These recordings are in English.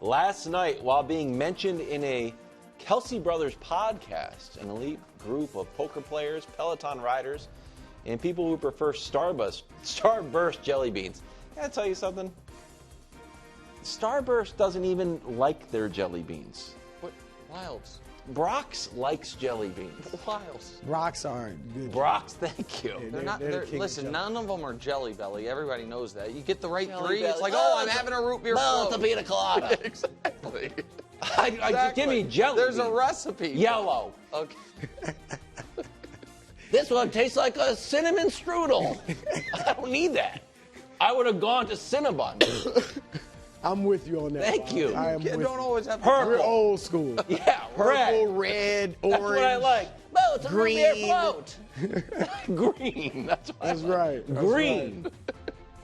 last night while being mentioned in a Kelsey Brothers podcast, an elite group of poker players, Peloton riders, and people who prefer Starburst jelly beans. Can I tell you something? Starburst doesn't even like their jelly beans. What? Wilds. Brock's likes jelly beans. Wilds. Brock's aren't good. Brock's, thank you. Yeah, listen, none of them are Jelly Belly. Everybody knows that. You get the right Jelly three, Belly. it's like, I'm having a root beer float. It's a pina colada. Exactly. Just give me jelly There's beans. a recipe. Yellow. Okay. This one tastes like a cinnamon strudel. I don't need that. I would have gone to Cinnabon. I'm with you on that. Thank you. I am You with don't you. always have Purple. We're old school. Yeah, Purple, red. red, orange. That's what I like. No, it's a root beer Green. float. Green. That's what That's I like. right. That's Green. right.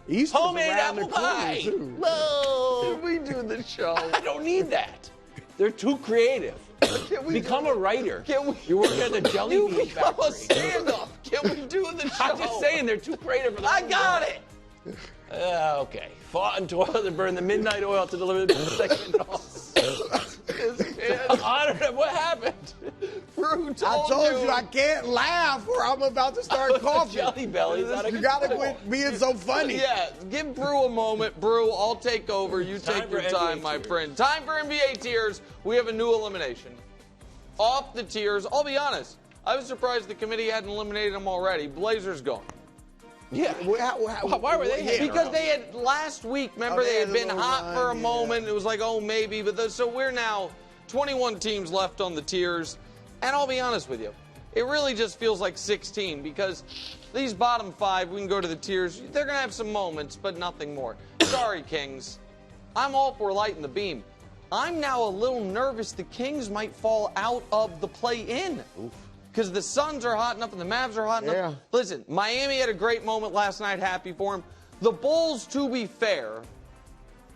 Easter's Homemade around the apple corner, pie. too. No. Can we do the show? I don't need that. They're too creative. Become a writer. You're working at the jelly You bean become a factory. stand-up. Can we do the show? I'm just saying they're too creative for that. I got it. Okay. Fought and toiled and burned the midnight oil to deliver the second I don't know what happened. Brew I told you I can't laugh or I'm about to start coughing. Jelly bellies. You gotta quit being so funny. Yeah, give Brew a moment. Brew, I'll take over. You Time take your for time, NBA my tiers. friend. Time for NBA tiers. We have a new elimination. Off the tiers. I'll be honest. I was surprised the committee hadn't eliminated them already. Blazers gone. Yeah. Why were they hanging Because around? they had last week, remember, they they had had a been little hot run, for a yeah. moment. It was like, oh, maybe. So we're now 21 teams left on the tiers. And I'll be honest with you, it really just feels like 16 because these bottom five, we can go to the tiers. They're going to have some moments, but nothing more. Sorry, Kings. I'm all for lighting the beam. I'm now a little nervous the Kings might fall out of the play-in. Because the Suns are hot enough and the Mavs are hot enough. Yeah. Listen, Miami had a great moment last night. Happy for him. The Bulls, to be fair,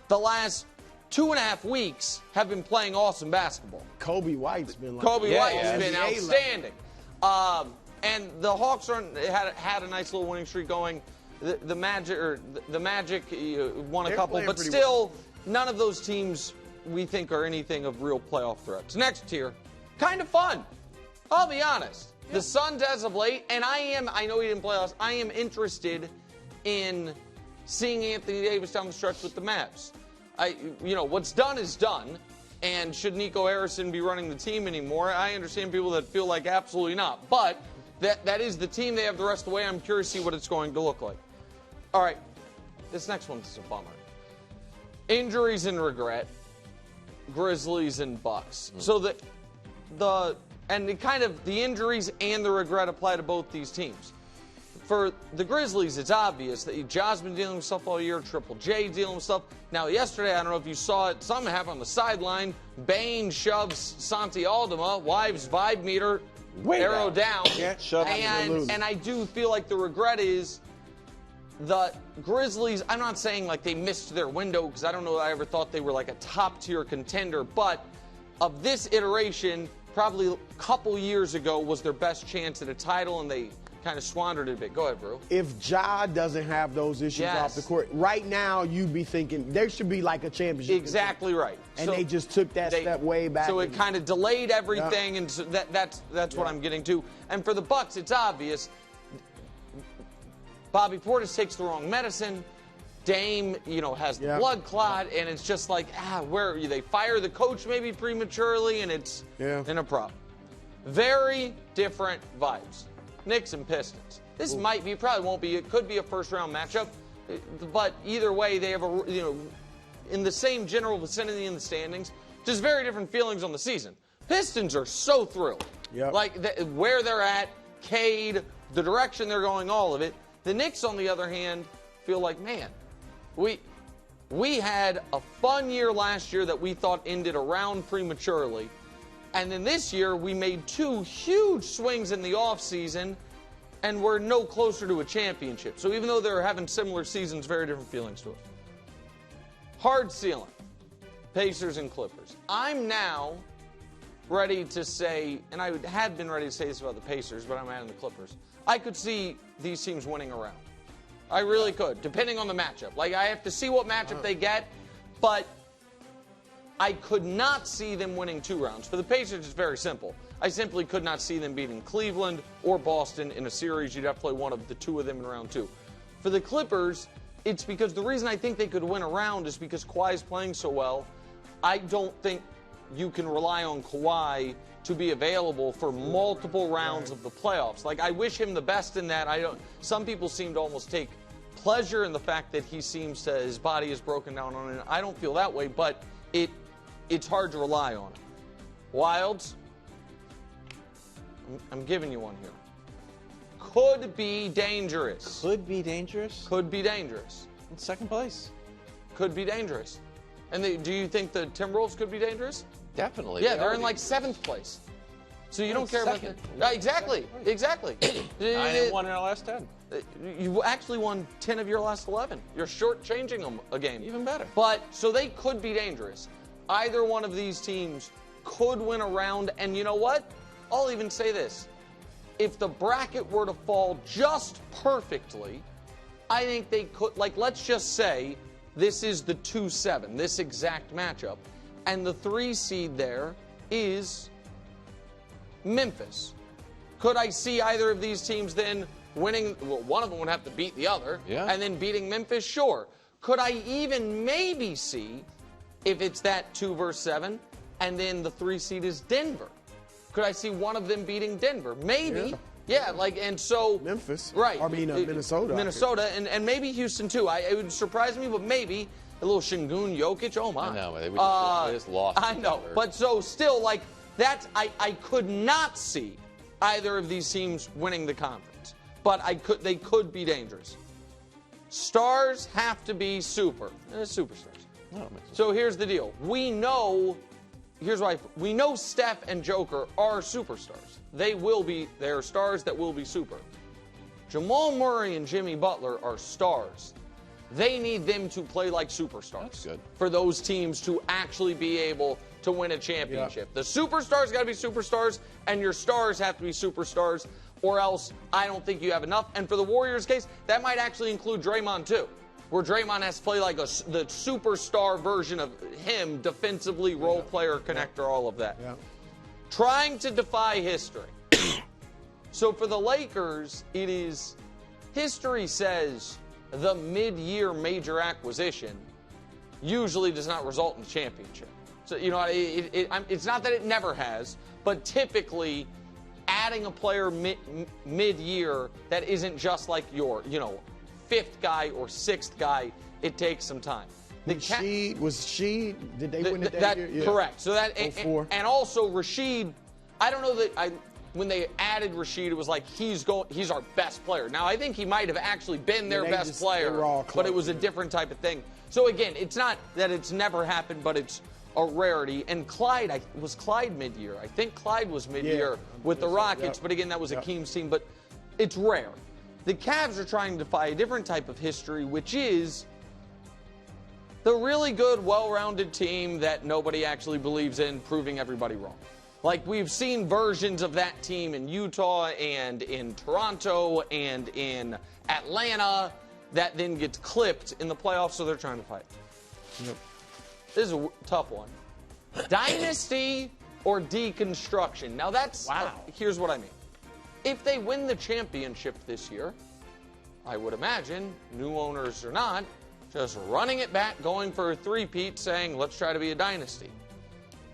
the last 2.5 weeks have been playing awesome basketball. Kobe White's been like Kobe White has been NBA level. outstanding. And the Hawks had a nice little winning streak going. The Magic won a They're couple, playing but pretty still, none of those teams we think are anything of real playoff threats. Next tier, kind of fun. I'll be honest. Yeah. The Suns as of late, and I know he didn't play last, I am interested in seeing Anthony Davis down the stretch with the Mavs. What's done is done, and should Nico Harrison be running the team anymore? I understand people that feel like absolutely not, but that is the team they have the rest of the way. I'm curious to see what it's going to look like. All right, this next one's a bummer. Injuries and regret, Grizzlies and Bucks. So the injuries and the regret apply to both these teams. For the Grizzlies, it's obvious that Ja's been dealing with stuff all year, Triple J dealing with stuff. Now, yesterday, I don't know if you saw it, something happened on the sideline. Bane shoves Santi Aldama, wives vibe meter, arrow down. Yeah, and I do feel like the regret is the Grizzlies, I'm not saying like they missed their window because I don't know that I ever thought they were like a top-tier contender, but of this iteration, probably a couple years ago was their best chance at a title, and they kind of squandered it a bit. Go ahead, Brew. If Ja doesn't have those issues off the court, right now you'd be thinking there should be like a championship. Exactly right. And they just took that step way back. So it kind of delayed everything, and so that's what I'm getting to. And for the Bucks, it's obvious. Bobby Portis takes the wrong medicine. Dame, has the blood clot, and it's just like, where they fire the coach maybe prematurely, and it's in a problem. Very different vibes. Knicks and Pistons. This probably won't be. It could be a first-round matchup, but either way, they have in the same general vicinity in the standings. Just very different feelings on the season. Pistons are so thrilled, where they're at, Cade, the direction they're going, all of it. The Knicks, on the other hand, feel like, man, we had a fun year last year that we thought ended around prematurely. And then this year, we made 2 huge swings in the offseason, and we're no closer to a championship. So even though they're having similar seasons, very different feelings to it. Hard ceiling, Pacers and Clippers. I'm now ready to say, and I had been ready to say this about the Pacers, but I'm adding the Clippers. I could see these teams winning a round. I really could, depending on the matchup. Like, I have to see what matchup they get, but I could not see them winning 2 rounds. For the Pacers, it's very simple. I simply could not see them beating Cleveland or Boston in a series. You'd have to play one of the 2 of them in round 2. For the Clippers, it's because the reason I think they could win a round is because Kawhi's playing so well. I don't think you can rely on Kawhi to be available for multiple rounds of the playoffs. Like, I wish him the best in that. Some people seem to almost take pleasure in the fact that his body is broken down on it. I don't feel that way, but it's hard to rely on it. Wilds, I'm giving you one here. Could be dangerous. Could be dangerous? Could be dangerous. In second place. Could be dangerous. And do you think the Timberwolves could be dangerous? Definitely. Yeah, they're in like 7th place. So you don't care about that. Exactly. 9-1 in our last 10. You actually won 10 of your last 11. You're shortchanging them a game. Even better. But so they could be dangerous. Either one of these teams could win a round. And you know what? I'll even say this. If the bracket were to fall just perfectly, I think they could, like, let's just say this is the 2-7, this exact matchup. And the 3 seed there is Memphis. Could I see either of these teams then winning? Well, one of them would have to beat the other. Yeah. And then beating Memphis? Sure. Could I even maybe see if it's that 2 versus 7 and then the 3 seed is Denver? Could I see one of them beating Denver? Maybe. Yeah, and so Memphis. Right. I mean, Minnesota. Minnesota, and maybe Houston too. It would surprise me, but maybe a little Şengün, Jokic. Oh my! I know they just lost. I know, but so still, that's I could not see either of these teams winning the conference, but they could be dangerous. Stars have to be superstars. No, so here's the deal: we know Steph and Joker are superstars. They're stars that will be super. Jamal Murray and Jimmy Butler are stars. They need them to play like superstars. That's good. For those teams to actually be able to win a championship. Yeah. The superstars got to be superstars, and your stars have to be superstars, or else I don't think you have enough. And for the Warriors' case, that might actually include Draymond too, where Draymond has to play like the superstar version of him, defensively, role player, connector, all of that. Yeah. Trying to defy history. So for the Lakers, it is, history says the mid-year major acquisition usually does not result in a championship. So, it's not that it never has, but typically adding a player mid-year that isn't just like your, 5th guy or 6th guy, it takes some time. Did they win it that year? Yeah. Correct. So that and also Rashid, I don't know that when they added Rashid, it was like he's our best player. Now I think he might have actually been their best player, but it was a different type of thing. So again, it's not that it's never happened, but it's a rarity. And Clyde, was Clyde mid-year? I think Clyde was mid-year with the Rockets, but again, that was Akeem's team. But it's rare. The Cavs are trying to defy a different type of history, which is the really good, well-rounded team that nobody actually believes in, proving everybody wrong. Like, we've seen versions of that team in Utah and in Toronto and in Atlanta that then gets clipped in the playoffs, so they're trying to fight. Yep. This is a tough one. Dynasty or deconstruction? Now that's, here's what I mean. If they win the championship this year, I would imagine, new owners or not, just running it back, going for a three-peat, saying, let's try to be a dynasty.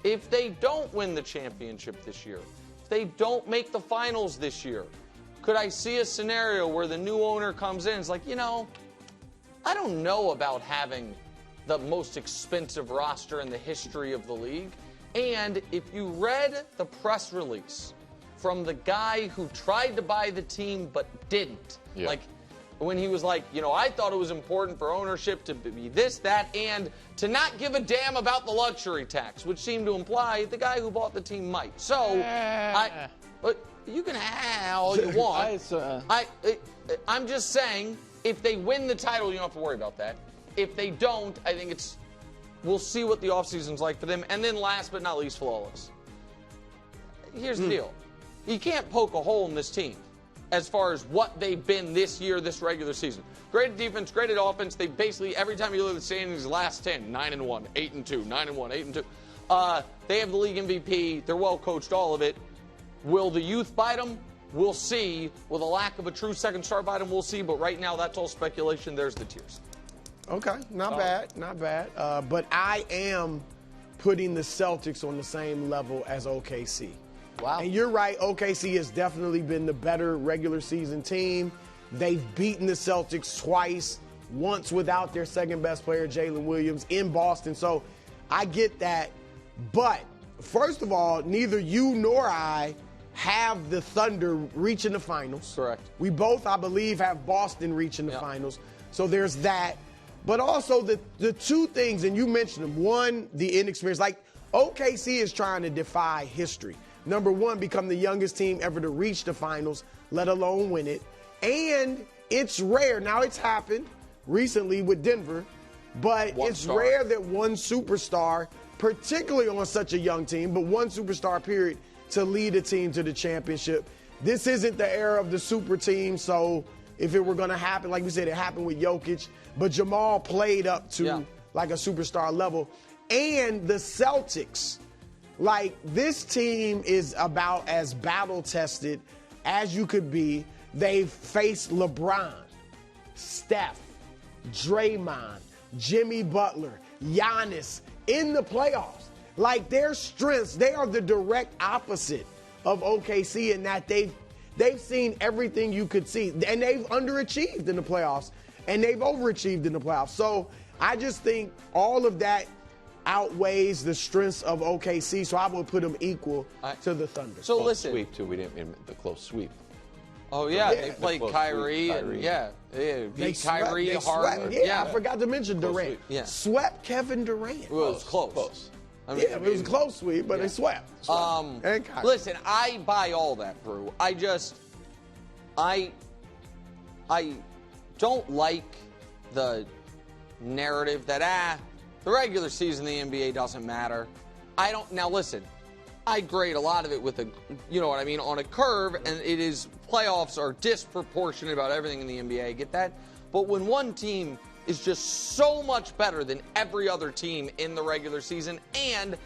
If they don't win the championship this year, if they don't make the finals this year, could I see a scenario where the new owner comes in and is like, I don't know about having the most expensive roster in the history of the league. And if you read the press release from the guy who tried to buy the team but didn't, like when he was like, I thought it was important for ownership to be this, that, and to not give a damn about the luxury tax, which seemed to imply the guy who bought the team might. So, but you can all you want. I'm just saying, if they win the title, you don't have to worry about that. If they don't, I think we'll see what the offseason's like for them. And then last but not least, flawless. Here's the deal. You can't poke a hole in this team as far as what they've been this year, this regular season. Great at defense, great at offense. They basically, every time you look at the standings, last 10, 9-1, 8-2, 9-1, 8-2. They have the league MVP. They're well coached, all of it. Will the youth bite them? We'll see. Will the lack of a true second star bite them? We'll see. But right now, that's all speculation. There's the tiers. Okay, not bad. But I am putting the Celtics on the same level as OKC. Wow. And you're right, OKC has definitely been the better regular season team. They've beaten the Celtics twice, once without their second best player, Jalen Williams, in Boston. So I get that. But first of all, neither you nor I have the Thunder reaching the finals. Correct. We both, I believe, have Boston reaching the finals. So there's that. But also the two things, and you mentioned them. One, the inexperience. Like, OKC is trying to defy history. Number one, become the youngest team ever to reach the finals, let alone win it. And it's rare. Now, it's happened recently with Denver, but it's rare that one superstar, particularly on such a young team, but one superstar, period, to lead a team to the championship. This isn't the era of the super team, so if it were going to happen, like we said, it happened with Jokic, but Jamal played up to like a superstar level. And the Celtics, like, this team is about as battle-tested as you could be. They've faced LeBron, Steph, Draymond, Jimmy Butler, Giannis in the playoffs. Like, their strengths, they are the direct opposite of OKC in that they've seen everything you could see. And they've underachieved in the playoffs, and they've overachieved in the playoffs. So I just think all of that outweighs the strengths of OKC, so I would put them equal to the Thunder. So listen. Sweep, too. We didn't the close sweep. Oh, yeah. They played Kyrie. And, beat Kyrie, Harden. I forgot to mention Durant. Swept Kevin Durant. It was close. I mean, it was a close sweep, but they swept. And listen, I buy all that, Brew. I don't like the narrative that, the regular season in the NBA doesn't matter. Now listen, I grade a lot of it with on a curve, and it is, playoffs are disproportionate about everything in the NBA. I get that. But when one team is just so much better than every other team in the regular season, and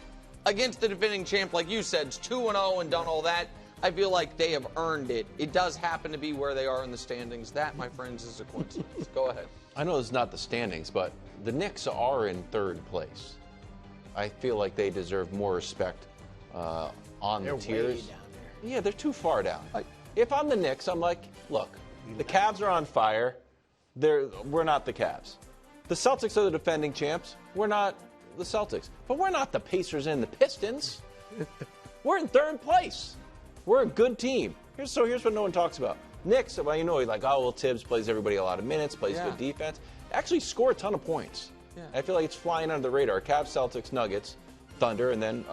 against the defending champ, like you said, is 2-0 and done all that, I feel like they have earned it. It does happen to be where they are in the standings. That, my friends, is a coincidence. Go ahead. I know it's not the standings, but the Knicks are in third place. I feel like they deserve more respect on the tiers. Way down there. Yeah, they're too far down. If I'm the Knicks, I'm like, look, the Cavs are on fire. We're not the Cavs. The Celtics are the defending champs. We're not the Celtics. But we're not the Pacers and the Pistons. We're in third place. We're a good team. Here's what no one talks about. Knicks, Tibbs plays everybody a lot of minutes, plays good defense. Actually score a ton of points. Yeah. I feel like it's flying under the radar. Cavs, Celtics, Nuggets, Thunder, and then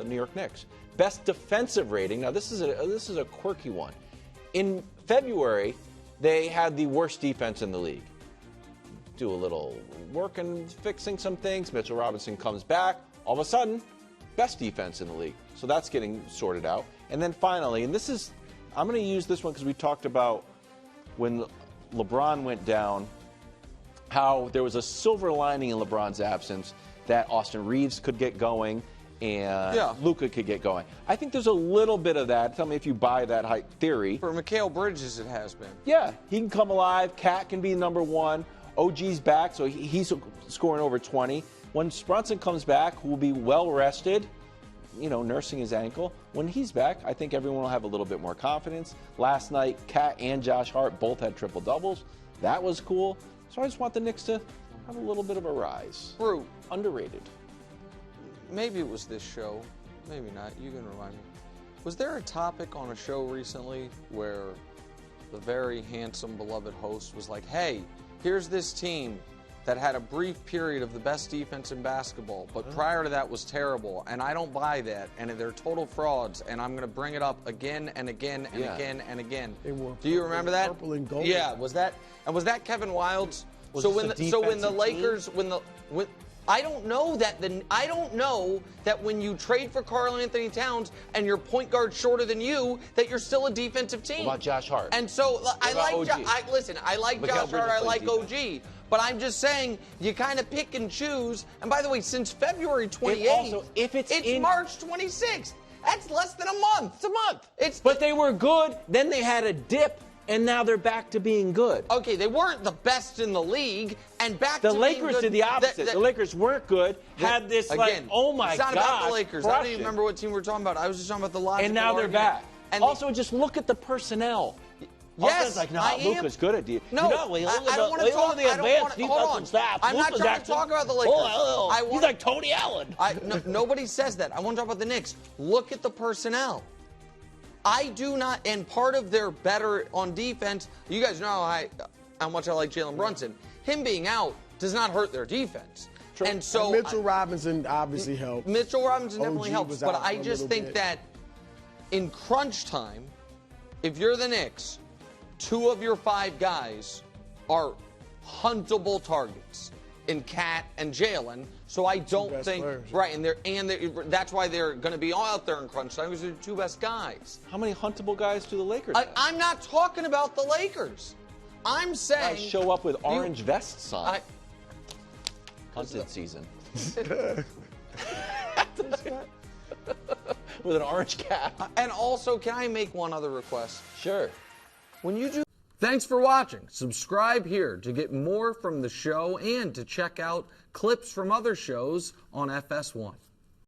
New York Knicks. Best defensive rating. Now, this is a quirky one. In February, they had the worst defense in the league. Do a little work and fixing some things. Mitchell Robinson comes back. All of a sudden, best defense in the league. So that's getting sorted out. And then finally, and I'm going to use this one because we talked about when LeBron went down, how there was a silver lining in LeBron's absence that Austin Reeves could get going and Luka could get going. I think there's a little bit of that. Tell me if you buy that hype theory. For Mikal Bridges, it has been. Yeah, he can come alive. Cat can be number one. OG's back, so he's scoring over 20. When Brunson comes back, who will be well rested, nursing his ankle, when he's back, I think everyone will have a little bit more confidence. Last night, Cat and Josh Hart both had triple doubles. That was cool. So I just want the Knicks to have a little bit of a rise. Brew. Underrated. Maybe it was this show. Maybe not. You can remind me. Was there a topic on a show recently where the very handsome, beloved host was like, hey, here's this team that had a brief period of the best defense in basketball, but prior to that was terrible, and I don't buy that, and they're total frauds, and I'm going to bring it up again and again and again and again. Do you remember that? Purple and gold. Yeah, was that Kevin Wildes? So when the Lakers, I don't know that when you trade for Karl Anthony Towns and your point guard shorter than you, that you're still a defensive team. What about Josh Hart? And so I like Josh Hart, I like OG. But I'm just saying, you kind of pick and choose. And by the way, since February 28th, it's March 26th. That's less than a month. It's a month. But they were good. Then they had a dip, and now they're back to being good. Okay, they weren't the best in the league, and back the to Lakers being good. did the opposite. The Lakers weren't good. Had this again, oh my god. It's not about the Lakers. I don't even remember what team we're talking about. I was just talking about the logical And now they're argument. back. And also, just look at the personnel. Yes, like, no, Luka's good at defense. No, I don't want to talk. Hold on. I'm not trying to talk about the Lakers. He's like Tony Allen. Nobody says that. I want to talk about the Knicks. Look at the personnel. I do not, and part of their better on defense, you guys know how much I like Jalen Brunson. Him being out does not hurt their defense. True. And so Mitchell Robinson obviously helps. Mitchell Robinson definitely helps, but I just think that in crunch time, if you're the Knicks, 2 of your 5 guys are huntable targets in Cat and Jalen. So I don't think right, and that's why they're going to be all out there in crunch time because they're the 2 best guys. How many huntable guys do the Lakers have? I'm not talking about the Lakers. I'm saying guys show up with orange vests on. Hunted season. With an orange cap. And also, can I make one other request? Sure. When you do. Thanks for watching. Subscribe here to get more from the show and to check out clips from other shows on FS1.